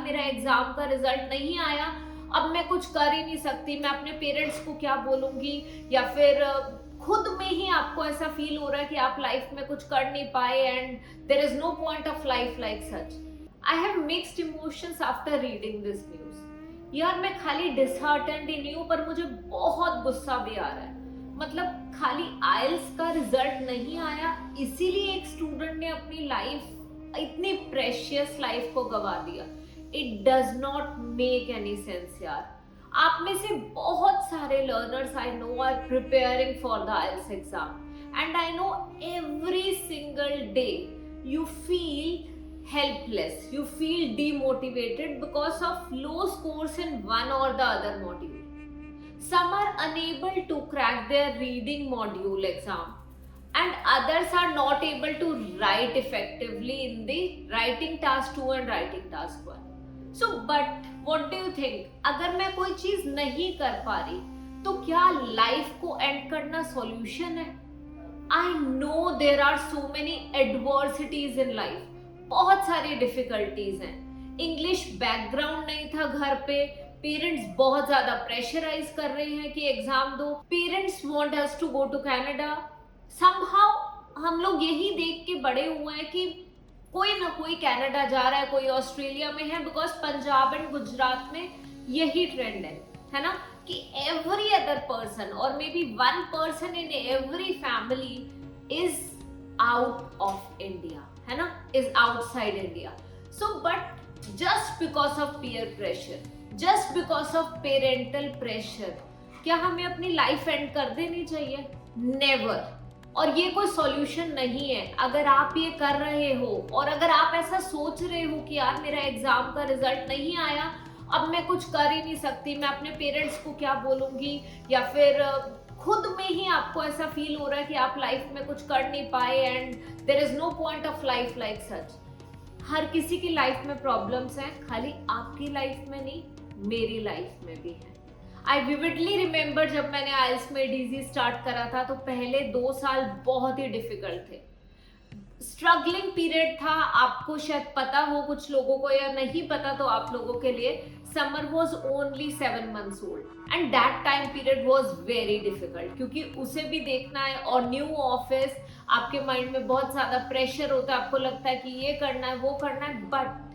मेरा एग्जाम का रिजल्ट नहीं आया, अब मैं कुछ कर ही नहीं सकती, मैं अपने पेरेंट्स को क्या बोलूंगी, या फिर खुद में ही आपको ऐसा फील हो रहा है कि आप लाइफ में कुछ कर नहीं पाए and there is no point of life like such. I have mixed emotions after reading this news. यार मैं खाली डिसहार्टेंड ही नहीं हूँ, पर मुझे बहुत गुस्सा भी आ रहा है। मतलब खाली आइल्स का रिजल्ट नहीं आया इसीलिए एक स्टूडेंट ने अपनी लाइफ, इतनी प्रेशियस लाइफ को गवा दिया। It does not make any sense यार। आप में से बहुत सारे learners I know are preparing for the IELTS exam and I know every single day you feel helpless, you feel demotivated because of low scores in one or the other module. Some are unable to crack their reading module exam and others are not able to write effectively in the writing task 2 and writing task 1. So but what do you think, अगर मैं कोई चीज नहीं कर पा रही तो क्या लाइफ को एंड करना सॉल्यूशन है? I know there are so many adversities in life, बहुत सारी डिफिकल्टीज हैं। इंग्लिश बैकग्राउंड नहीं था घर पे, पेरेंट्स बहुत ज्यादा प्रेशराइज कर रहे हैं कि एग्जाम दो, parents want us to go to Canada. Somehow हम लोग यही देख के बड़े हुए हैं कि कोई ना कोई कनाडा जा रहा है, कोई ऑस्ट्रेलिया में है, बिकॉज पंजाब एंड गुजरात में यही ट्रेंड है ना, कि एवरी अदर पर्सन और may be one person in every family is out of India, है ना, is outside India. So but just because of peer pressure, just because of parental pressure, क्या हमें अपनी लाइफ एंड कर देनी चाहिए? Never. और ये कोई सॉल्यूशन नहीं है। अगर आप ये कर रहे हो और अगर आप ऐसा सोच रहे हो कि यार मेरा एग्जाम का रिजल्ट नहीं आया, अब मैं कुछ कर ही नहीं सकती, मैं अपने पेरेंट्स को क्या बोलूंगी, या फिर खुद में ही आपको ऐसा फील हो रहा है कि आप लाइफ में कुछ कर नहीं पाए and there is no point of life like such. हर किसी की लाइफ में प्रॉब्लम्स हैं, खाली आपकी लाइफ में नहीं, मेरी लाइफ में भी है। आई विविडली रिमेम्बर जब मैंने आइल्स में डीजी स्टार्ट करा था तो पहले 2 साल बहुत ही डिफिकल्ट थे, स्ट्रगलिंग पीरियड था। आपको शायद पता हो, कुछ लोगों को या नहीं पता तो आप लोगों के लिए, summer was only 7 months old and that time period was very difficult, क्योंकि उसे भी देखना है और न्यू ऑफिस, आपके माइंड में बहुत ज्यादा प्रेशर होता है, आपको लगता है कि ये करना है वो करना है। बट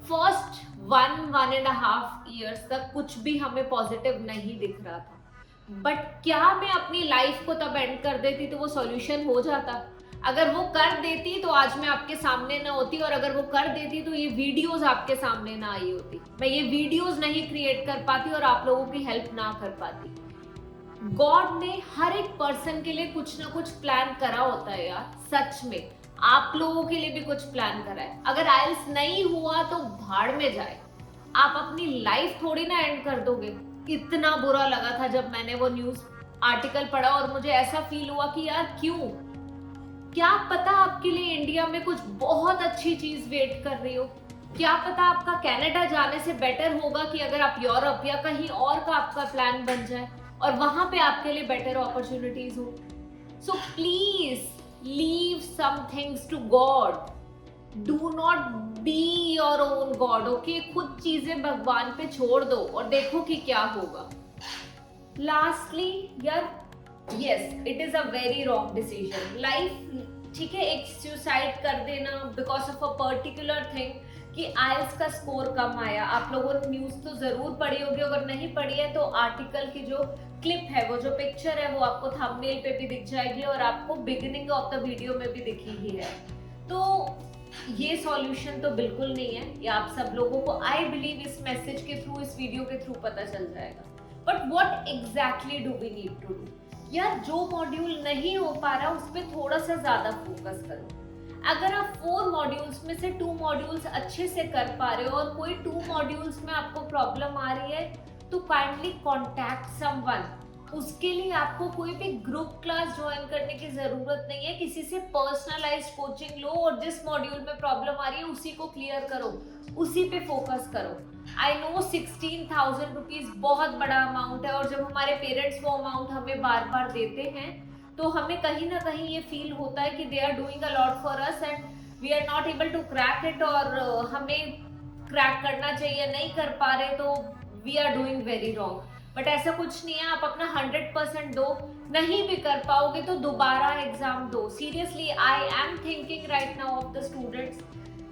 फर्स्ट 1.5 years तक कुछ भी हमें पॉजिटिव नहीं दिख रहा था। बट क्या मैं अपनी लाइफ को तब एंड कर देती तो वो सॉल्यूशन हो जाता? अगर वो कर देती तो आज मैं आपके सामने ना होती, और अगर वो कर देती तो ये वीडियोस आपके सामने ना आई होती, मैं ये वीडियोस नहीं क्रिएट कर पाती और आप लोगों की हेल्प ना कर पाती। गॉड ने हर एक पर्सन के लिए कुछ ना कुछ प्लान करा होता है यार, सच में आप लोगों के लिए भी कुछ प्लान करा है। अगर आइल्स नहीं हुआ तो भाड़ में जाए, आप अपनी लाइफ थोड़ी ना एंड कर दोगे। इतना बुरा लगा था जब मैंने वो न्यूज आर्टिकल पढ़ा और मुझे ऐसा फील हुआ कि यार क्यों, क्या पता आपके लिए इंडिया में कुछ बहुत अच्छी चीज वेट कर रही हो, क्या पता आपका कनाडा जाने से बेटर होगा कि अगर आप यूरोप या कहीं और का आपका प्लान बन जाए और वहां पे आपके लिए बेटर अपॉर्चुनिटीज हो। So please leave some things to God, do not be your own God, okay? खुद चीजें भगवान पे छोड़ दो और देखो कि क्या होगा। लास्टली यार, yes it is a very wrong decision life, ठीक है, एक सुसाइड कर देना because of a particular thing कि आइल्स का स्कोर कम आया। आप लोगों ने न्यूज तो जरूर पढ़ी होगी, अगर नहीं पढ़ी है तो आर्टिकल की जो क्लिप है, वो जो पिक्चर है, वो आपको थंबनेल पे भी दिख जाएगी और आपको बिगिनिंग ऑफ द वीडियो में भी दिखी ही है। तो ये सॉल्यूशन तो बिल्कुल नहीं है, ये आप सब लोगों को आई बिलीव इस मैसेज के थ्रू, इस वीडियो के थ्रू पता चल जाएगा। But what exactly do we need to do? यार जो मॉड्यूल नहीं हो पा रहा उस पर थोड़ा सा ज्यादा फोकस करो। अगर आप 4 मॉड्यूल्स में से 2 मॉड्यूल्स अच्छे से कर पा रहे हो और कोई 2 मॉड्यूल्स में आपको प्रॉब्लम आ रही है तो काइंडली कॉन्टैक्ट समवन। उसके लिए आपको कोई भी ग्रुप क्लास ज्वाइन करने की जरूरत नहीं है, किसी से पर्सनलाइज्ड कोचिंग लो और जिस मॉड्यूल में प्रॉब्लम आ रही है उसी को क्लियर करो, उसी पे फोकस करो। आई नो 16,000 रुपीज बहुत बड़ा अमाउंट है, और जब हमारे पेरेंट्स वो अमाउंट हमें बार बार देते हैं तो हमें कहीं ना कहीं ये फील होता है कि they are doing a lot for us and we are not able to crack it, और हमें क्रैक करना चाहिए, नहीं कर पा रहे तो we are doing very wrong. But ऐसा कुछ नहीं है, आप अपना 100% दो, नहीं भी कर पाओगे तो दोबारा एग्जाम दो। Seriously I am thinking right now of the students.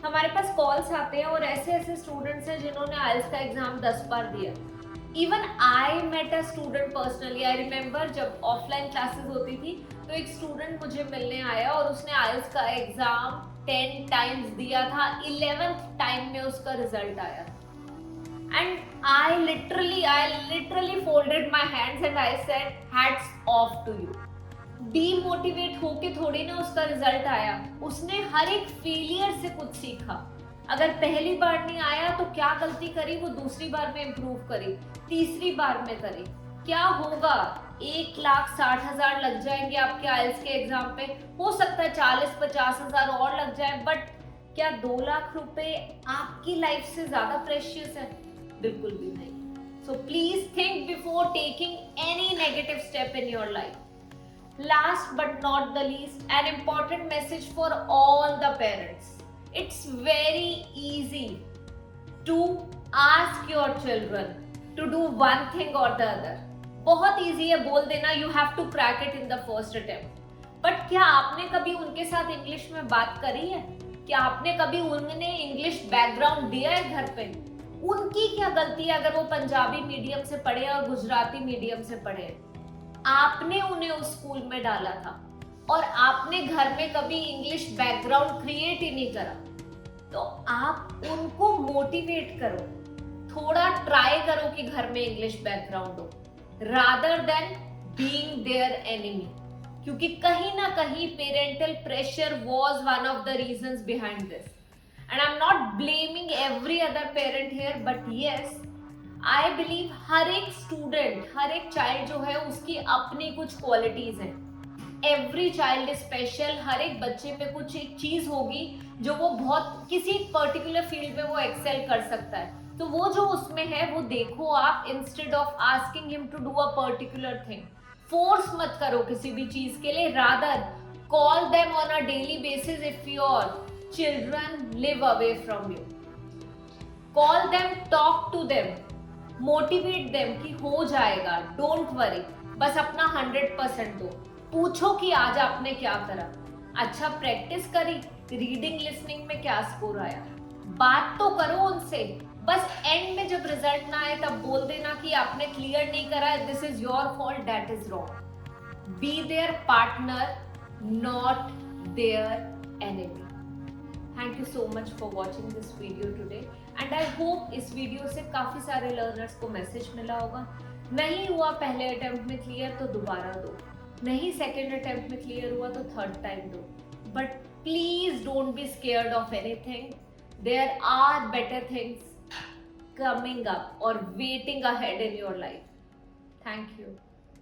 हमारे पास कॉल्स आते हैं और ऐसे ऐसे स्टूडेंट्स हैं जिन्होंने आइल्स का एग्जाम 10 बार दिया। Even I met a student personally. I remember जब ऑफलाइन क्लासेस होती थी तो एक स्टूडेंट मुझे मिलने आया और उसने आइल्स का एग्जाम 10 टाइम्स दिया था, 11th टाइम में उसका रिजल्ट आया। And I literally folded my hands and I said, hats off to you. Demotivate होके थोड़ी ना उसका रिजल्ट आया, उसने हर एक फेलियर से कुछ सीखा। अगर पहली बार नहीं आया तो क्या गलती करी, वो दूसरी बार में इम्प्रूव करी, तीसरी बार में करी। क्या होगा, 1,60,000 लग जाएंगे आपके आइल्स के एग्जाम पे, हो सकता है 40-50 हजार और लग जाए, बट क्या 2 लाख रुपए आपकी लाइफ से ज्यादा प्रेशियस है? बिल्कुल भी नहीं। So please think before taking any negative step in your life. Last but not the least, an important message for all the parents. It's very easy to ask your children to do one thing or the other. बहुत easy है बोल देना you have to crack it in the first attempt. But क्या आपने कभी उनके साथ English में बात करी है? क्या आपने कभी उन्हें इंग्लिश बैकग्राउंड दिया है घर पे? उनकी क्या गलती है अगर वो पंजाबी मीडियम से पढ़े और गुजराती मीडियम से पढ़े? आपने उन्हें उस स्कूल में डाला था और आपने घर में कभी इंग्लिश बैकग्राउंड क्रिएट ही नहीं करा। तो आप उनको मोटिवेट करो, थोड़ा ट्राई करो कि घर में इंग्लिश बैकग्राउंड हो, rather than being their enemy. क्योंकि कहीं ना कहीं parental pressure was one of the reasons behind this. And I'm not blaming every other parent here, but yes, I believe हर एक स्टूडेंट, हर एक चाइल्ड जो है उसकी अपनी कुछ क्वालिटीज हैं। Every child is special। हर एक बच्चे में कुछ एक चीज होगी जो वो बहुत किसी पर्टिकुलर फील्ड में वो एक्सेल कर सकता है। तो वो जो उसमें है वो देखो आप, instead of asking him to do a particular thing. Force मत करो किसी भी चीज के लिए, rather call them on a daily basis if your children live away from you. Call them, talk to them, motivate them कि हो जाएगा, don't worry। बस अपना 100% दो। पूछो कि आज आपने क्या करा, अच्छा प्रैक्टिस करी, रीडिंग लिसनिंग में क्या स्कोर आया, बात तो करो उनसे। बस एंड में जब रिजल्ट ना आए तब बोल देना कि आपने क्लियर नहीं करा है, this is your fault, that is wrong. Be their partner, not their enemy. Thank you so much for watching this video today and I hope इस वीडियो से काफ़ी सारे लर्नर्स को मैसेज मिला होगा। नहीं हुआ पहले अटेम्प्ट में क्लियर तो दोबारा दो, नहीं सेकेंड अटेम्प्ट में क्लियर हुआ तो थर्ड टाइम दो, but please don't be scared of anything. There are better things coming up और waiting ahead in your life. Thank you.